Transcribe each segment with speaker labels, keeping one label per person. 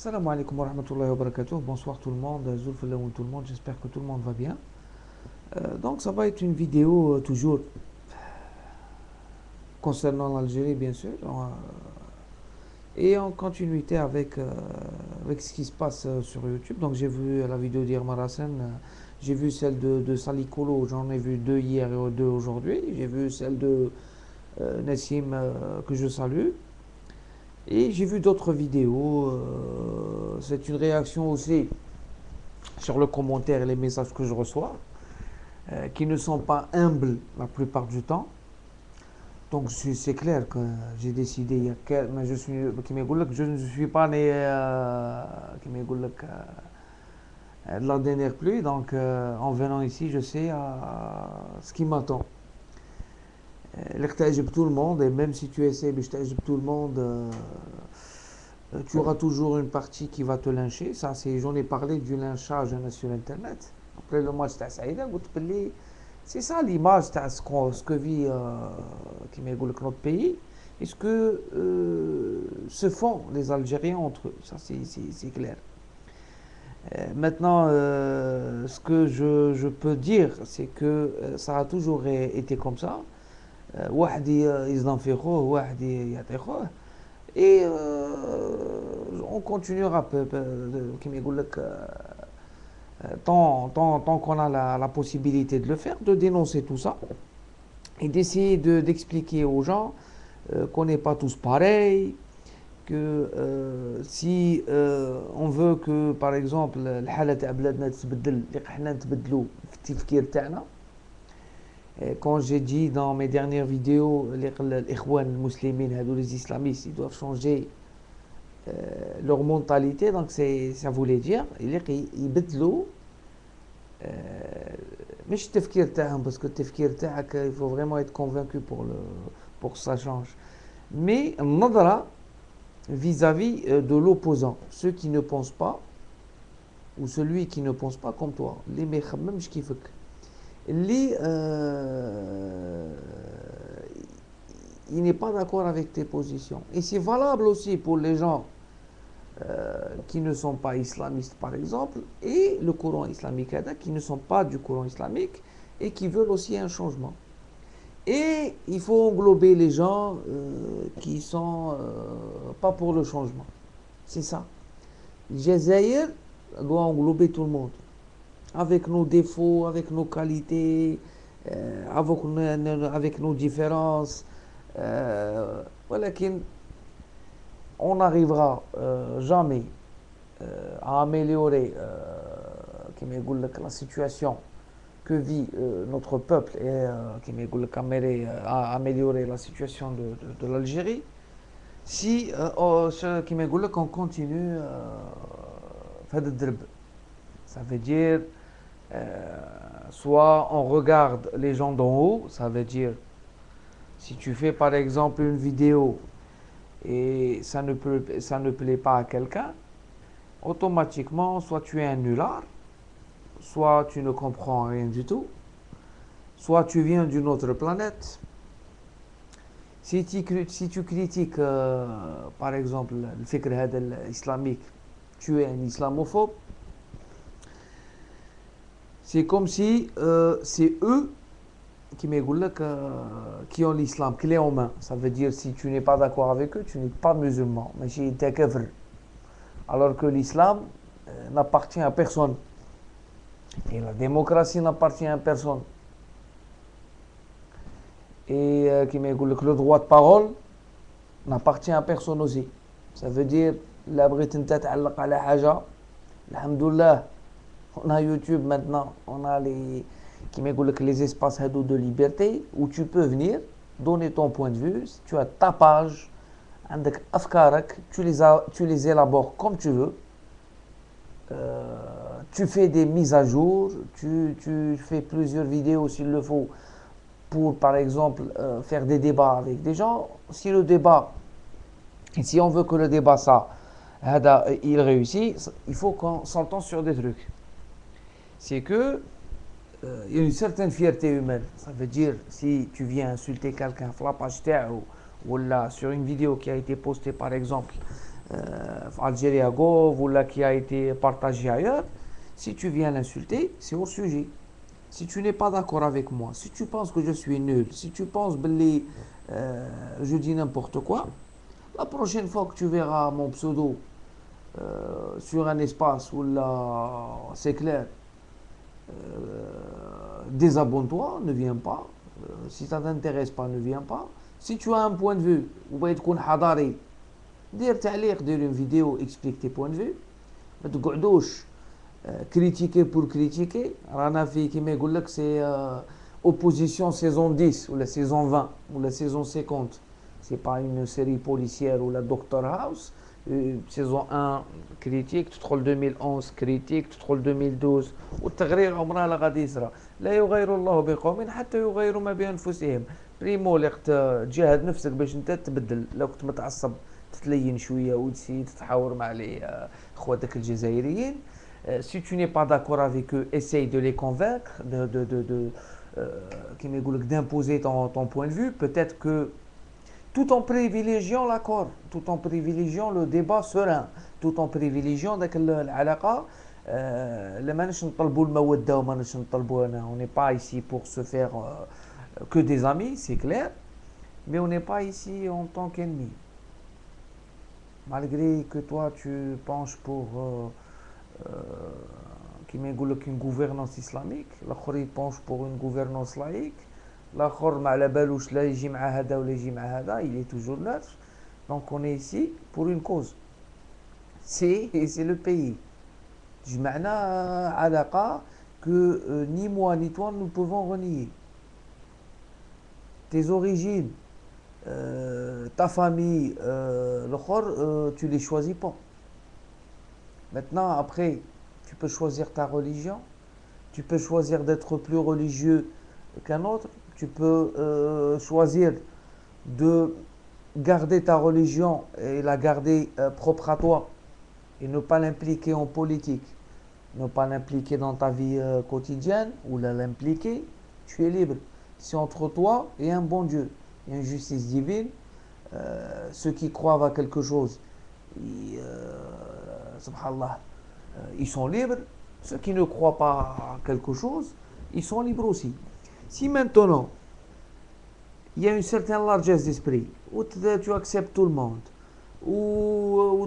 Speaker 1: Salam alaikum wa rahmatullahi wa barakatuh. Bonsoir tout le monde, Zulfallah tout le monde, j'espère que tout le monde va bien. Donc ça va être une vidéo toujours concernant l'Algérie bien sûr, et en continuité avec ce qui se passe sur YouTube. Donc j'ai vu la vidéo d'Irma Rassen, j'ai vu celle de Salikolo, j'en ai vu deux hier et deux aujourd'hui. J'ai vu celle de Nassim que je salue. Et j'ai vu d'autres vidéos. C'est une réaction aussi sur le commentaire et les messages que je reçois, qui ne sont pas humbles la plupart du temps. Donc c'est clair que j'ai décidé il y a mais je ne suis pas né de la dernière pluie. Donc en venant ici, je sais ce qui m'attend. Tout le monde, et même si tu essaies de tout le monde, tu auras toujours une partie qui va te lyncher. Ça, j'en ai parlé du lynchage sur Internet. Après le match, c'est ça l'image, ce que vit notre pays, et ce que se font les Algériens entre eux. Ça, c'est clair. Maintenant, ce que je peux dire, c'est que ça a toujours été comme ça. واحد يظلم في خوه واحد يعطي خوه. Et on continuera tant qu'on a la possibilité de le faire, de dénoncer tout ça et d'essayer d'expliquer aux gens qu'on n'est pas tous pareils, que si on veut que par exemple الحالة تاع بلادنا تتبدل اللي حنا نتبدلوا في التفكير تاعنا. Quand j'ai dit dans mes dernières vidéos, les islamistes, ils doivent changer leur mentalité. Donc ça voulait dire يبدلوا مش التفكير تاعهم, parce que التفكير تاعك il faut vraiment être convaincu pour que ça change, mais النظرة vis-à-vis de l'opposant, ceux qui ne pensent pas, ou celui qui ne pense pas comme toi, اللي ما يخممش كيفك, il n'est pas d'accord avec tes positions. Et c'est valable aussi pour les gens qui ne sont pas islamistes par exemple, et le courant islamique qui ne sont pas du courant islamique et qui veulent aussi un changement. Et il faut englober les gens qui sont pas pour le changement. C'est ça. Le Jazaïr doit englober tout le monde, avec nos défauts, avec nos qualités, avec nos différences. Voilà, on n'arrivera jamais à améliorer la situation que vit notre peuple, et à améliorer la situation de l'Algérie si on continue ça veut dire soit on regarde les gens d'en haut, ça veut dire si tu fais par exemple une vidéo et ça ne plaît pas à quelqu'un, automatiquement soit tu es un nulard, soit tu ne comprends rien du tout, soit tu viens d'une autre planète. Si tu critiques par exemple le fikr islamique, tu es un islamophobe. C'est comme si c'est eux qui ont l'islam clé en main. Ça veut dire si tu n'es pas d'accord avec eux, tu n'es pas musulman. Mais si tu es kafir. Alors que l'islam n'appartient à personne. Et la démocratie n'appartient à personne. Et le droit de parole n'appartient à personne aussi. Ça veut dire la Britannique à la haja. Alhamdoulilah. On a YouTube maintenant, on a les espaces de liberté où tu peux venir donner ton point de vue. Si tu as ta page, tu les élabores comme tu veux. Tu fais des mises à jour, tu fais plusieurs vidéos s'il le faut pour par exemple faire des débats avec des gens. Si le débat, et si on veut que le débat il réussit, il faut qu'on s'entende sur des trucs. C'est que il y a une certaine fierté humaine. Ça veut dire si tu viens insulter quelqu'un sur la page ou là sur une vidéo qui a été postée par exemple Algérie à Gauve ou là qui a été partagé ailleurs, si tu viens l'insulter, c'est hors sujet. Si tu n'es pas d'accord avec moi, si tu penses que je suis nul, si tu penses que je dis n'importe quoi, la prochaine fois que tu verras mon pseudo sur un espace où là c'est clair, désabonne-toi, ne viens pas. Si ça ne t'intéresse pas, ne viens pas. Si tu as un point de vue, ou bien تكون حضاري, دير تعليق, دير une vidéo, explique tes points de vue. ما تقعدوش critiquer pour critiquer. رانا في كيما يقول لك c'est opposition saison 10 ou la saison 20 ou la saison 50. C'est pas une série policière ou la Doctor House. Saison 1 critique, تدخل 2011 critique, تدخل 2012 والتغيير عمرها لا غادي يصرى. لا يغير الله بقوم حتى يغيروا ما بأنفسهم. بريمو اللي تجاهد نفسك باش انت تبدل. لو كنت متعصب تتلين شويه وتسي تتحاور مع لي اخواتك الجزائريين. Si tu n'es pas d'accord avec eux, essaye de les convaincre, d'imposer ton point de vue. Peut-être que tout en privilégiant l'accord, tout en privilégiant le débat serein, tout en privilégiant العلاقة. On n'est pas ici pour se faire que des amis, c'est clair, mais on n'est pas ici en tant qu'ennemis. Malgré que toi tu penches pour une gouvernance islamique, l'autre il penche pour une gouvernance laïque, l'autre ما على بالوش لا يجي مع هذا ولا يجي مع هذا, il est toujours neutre. Donc on est ici pour une cause. C'est le pays. جمعنا علاقة que ni moi ni toi nous pouvons renier. Tes origines, ta famille, l'autre, tu les choisis pas. Maintenant, après, tu peux choisir ta religion, tu peux choisir d'être plus religieux qu'un autre, tu peux choisir de garder ta religion et la garder propre à toi et ne pas l'impliquer en politique, ne pas l'impliquer dans ta vie quotidienne ou l'impliquer, tu es libre. C'est entre toi et un bon Dieu, il y a une justice divine. Ceux qui croient à quelque chose, subhanallah, ils sont libres. Ceux qui ne croient pas à quelque chose, ils sont libres aussi. Si maintenant il y a une certaine largesse d'esprit où tu acceptes tout le monde, ou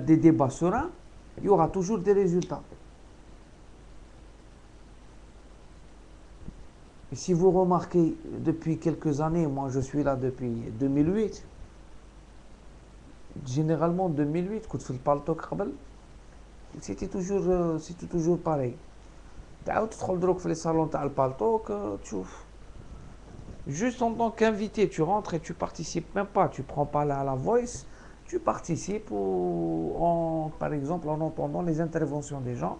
Speaker 1: des débats sereins, il y aura toujours des résultats. Et si vous remarquez, depuis quelques années, moi je suis là depuis 2008, généralement 2008, quand tu fais le talk, c'était toujours pareil. Tu dans les salons de paltok, juste en tant qu'invité, tu rentres et tu participes même pas, tu prends pas la voice, tu participes par exemple en entendant les interventions des gens.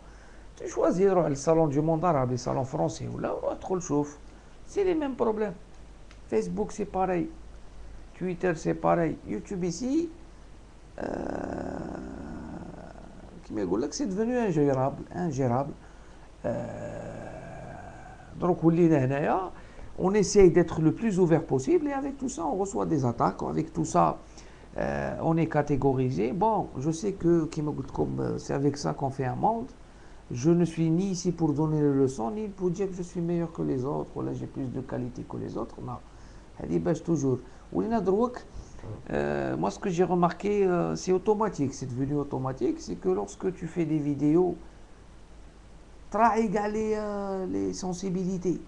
Speaker 1: Tu choisis le salon du monde arabe, les salons français ou là, trop le chauffe. C'est les mêmes problèmes. Facebook c'est pareil, Twitter c'est pareil, YouTube ici, c'est devenu ingérable. Donc on essaye d'être le plus ouvert possible et avec tout ça on reçoit des attaques, avec tout ça on est catégorisé. Bon, je sais que c'est avec ça qu'on fait un monde. Je ne suis ni ici pour donner les leçons, ni pour dire que je suis meilleur que les autres, ou là j'ai plus de qualité que les autres. Non, elle bâche toujours. Moi, ce que j'ai remarqué, c'est automatique, c'est devenu automatique, c'est que lorsque tu fais des vidéos, tu as égalé les sensibilités.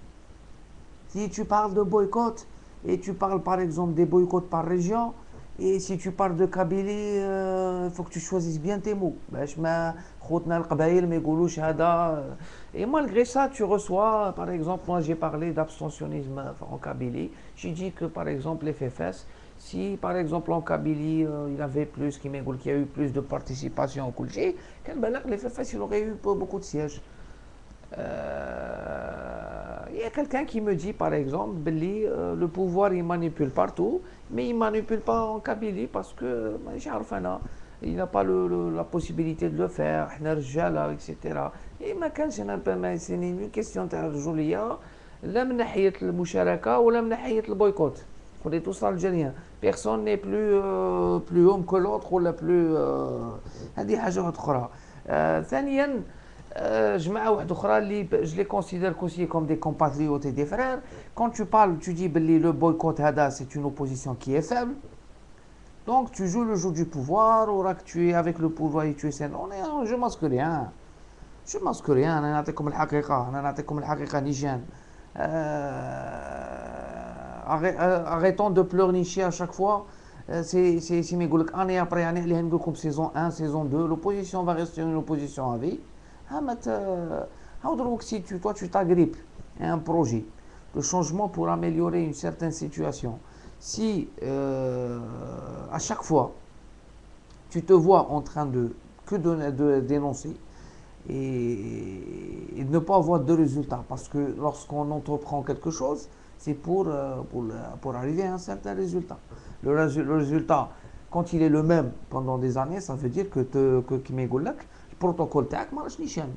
Speaker 1: Si tu parles de boycott, et tu parles par exemple des boycotts par région, et si tu parles de Kabylie, il faut que tu choisisses bien tes mots. Et malgré ça, tu reçois, par exemple, moi j'ai parlé d'abstentionnisme en Kabylie. J'ai dit que par exemple les FFS, si par exemple en Kabylie il y avait plus, qu'il y a eu plus de participation au Koulchi, les FFS il aurait eu beaucoup de sièges. Il y a quelqu'un qui me dit par exemple le pouvoir il manipule partout, mais il ne manipule pas en Kabylie parce que il n'a pas la possibilité de le faire, etc. Et c'est une question تاع الرجوليه لا من ناحيه المشاركه ولا من ناحيه البويكوت. On est tous algériens. Personne n'est plus homme que l'autre ولا plus هذه حاجة أخرى. ثانيا جماعة واحدة أخرى اللي je les considère aussi comme des compatriotes et des frères. Quand tu parles, tu dis que le boycott هذا c'est une opposition qui est faible. Donc tu joues le jeu du pouvoir, ou que tu es avec le pouvoir et tu es sain. Je masque rien. Je masque rien. أنا نعطيكم الحقيقة. أنا نعطيكم الحقيقة نيشان. Arrêtons de pleurnicher à chaque fois. C'est mes goulots. Année après année, les gens comme saison 1, saison 2, l'opposition va rester une opposition à vie. Si toi tu t'agrippes à un projet de changement pour améliorer une certaine situation, si à chaque fois tu te vois en train de dénoncer et de ne pas avoir de résultats, parce que lorsqu'on entreprend quelque chose, c'est pour arriver à un certain résultat. Le résultat, quand il est le même pendant des années, ça veut dire que كيما يقول لك البروتوكول تاعك ما راهش نيشان،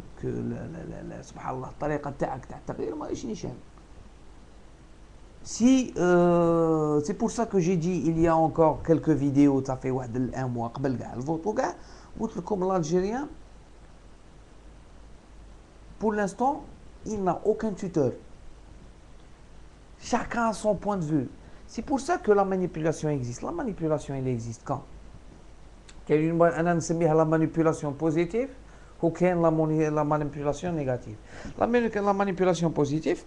Speaker 1: سبحان الله الطريقه تاعك تاع التغيير ما راهش نيشان. Si c'est pour ça que j'ai dit il y a encore quelques vidéos, ça fait un mois قبل كاع الفوت وكاع قلت لكم l'Algérien pour l'instant il n'a aucun tuteur. Chacun a son point de vue. C'est pour ça que la manipulation existe. La manipulation, elle existe quand أنا نسميها la manipulation positive ou la manipulation négative. La manipulation positive,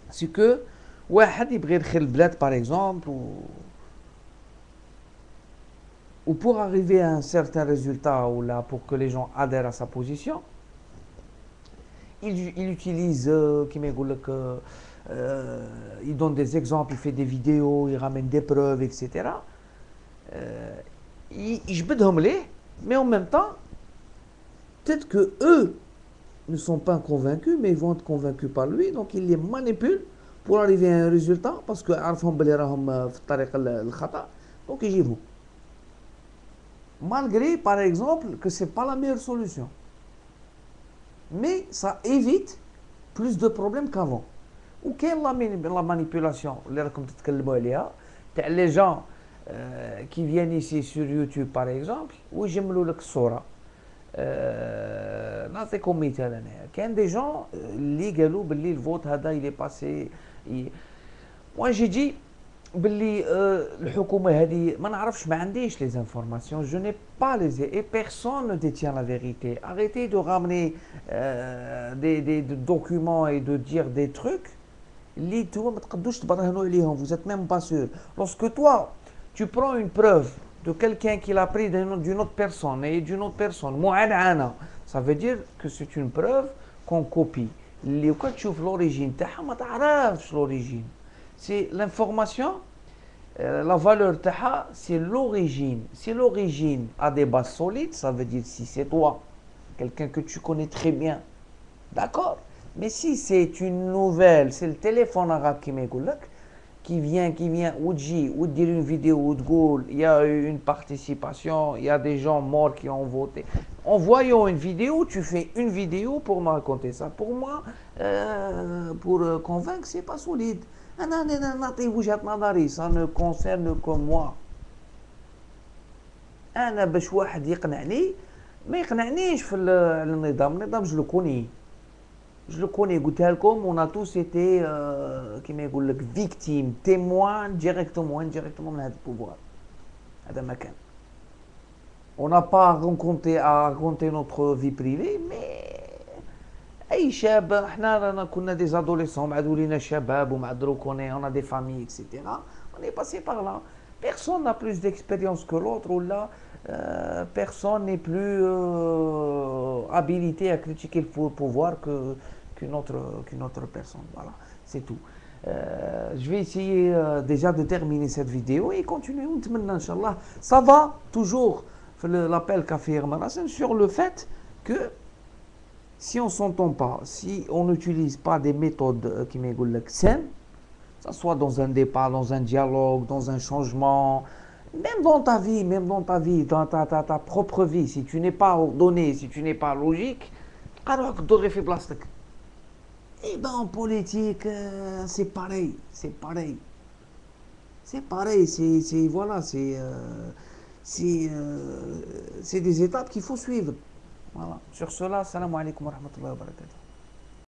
Speaker 1: c'est que واحد يبغي يدخل البلاد par exemple ou pour arriver à un certain résultat ou là pour que les gens adhèrent à sa position, il utilise كيما يقول لك il donne des exemples, il fait des vidéos, il ramène des preuves, etc. يجبدهم ليه, mais en même temps, peut-être que eux ne sont pas convaincus, mais ils vont être convaincus par lui, donc il les manipule pour arriver à un résultat, parce que عرفهم بلي راهم في الطريق الخطأ, donc يجيبهم. Malgré, par exemple, que c'est pas la meilleure solution. Mais ça évite plus de problèmes qu'avant. Ou quelle la manipulation les gens qui viennent ici sur YouTube par exemple ويجملوا لك الصورة نعطيكم مثال أنا كان des gens اللي قالوا باللي الفوت هذا il est passé moi j'ai dit باللي الحكومة هذه ما نعرفش ما عنديش les informations je n'ai pas les et personne ne détient la vérité. Arrêtez de ramener des documents et de dire des trucs. Vous n'êtes même pas sûr. Lorsque toi, tu prends une preuve de quelqu'un qui l'a pris d'une autre personne et d'une autre personne, ça veut dire que c'est une preuve qu'on copie. Quand tu ouvres l'origine, l'origine. C'est l'information, la valeur, c'est l'origine. Si l'origine a des bases solides, ça veut dire si c'est toi, quelqu'un que tu connais très bien, d'accord? Mais si c'est une nouvelle, c'est le téléphone arabe qui vient, ou dire une vidéo, ou de Gaulle, il y a eu une participation, il y a des gens morts qui ont voté. En voyant une vidéo, tu fais une vidéo pour me raconter ça. Pour moi, pour convaincre, c'est pas solide. Ça ne concerne que moi. أنا باش واحد يقنعني ما يقنعنيش في النظام je le connais. Je le connais, on a tous été victimes, témoins directement de ce pouvoir. On n'a pas à raconter notre vie privée, mais أي شاب احنا كنا des adolescents مع ولينا شباب ومع دروك on a des familles, etc. On est passé par là. Personne n'a plus d'expérience que l'autre, ou là, personne n'est plus habilité à critiquer le pouvoir qu'une autre personne. Voilà, c'est tout. Je vais essayer déjà de terminer cette vidéo et continuer. Inch'Allah. Ça va toujours l'appel qu'a fait Marasen sur le fait que si on ne s'entend pas, si on n'utilise pas des méthodes qui m'égoutent saines, que ce soit dans un débat, dans un dialogue, dans un changement, même dans ta vie, dans ta propre vie, si tu n'es pas ordonné, si tu n'es pas logique, et ben en politique, c'est pareil. C'est pareil, voilà, c'est c'est des étapes qu'il faut suivre. Voilà. Sur cela, salam alaikum wa rahmatullahi wa barakatuh.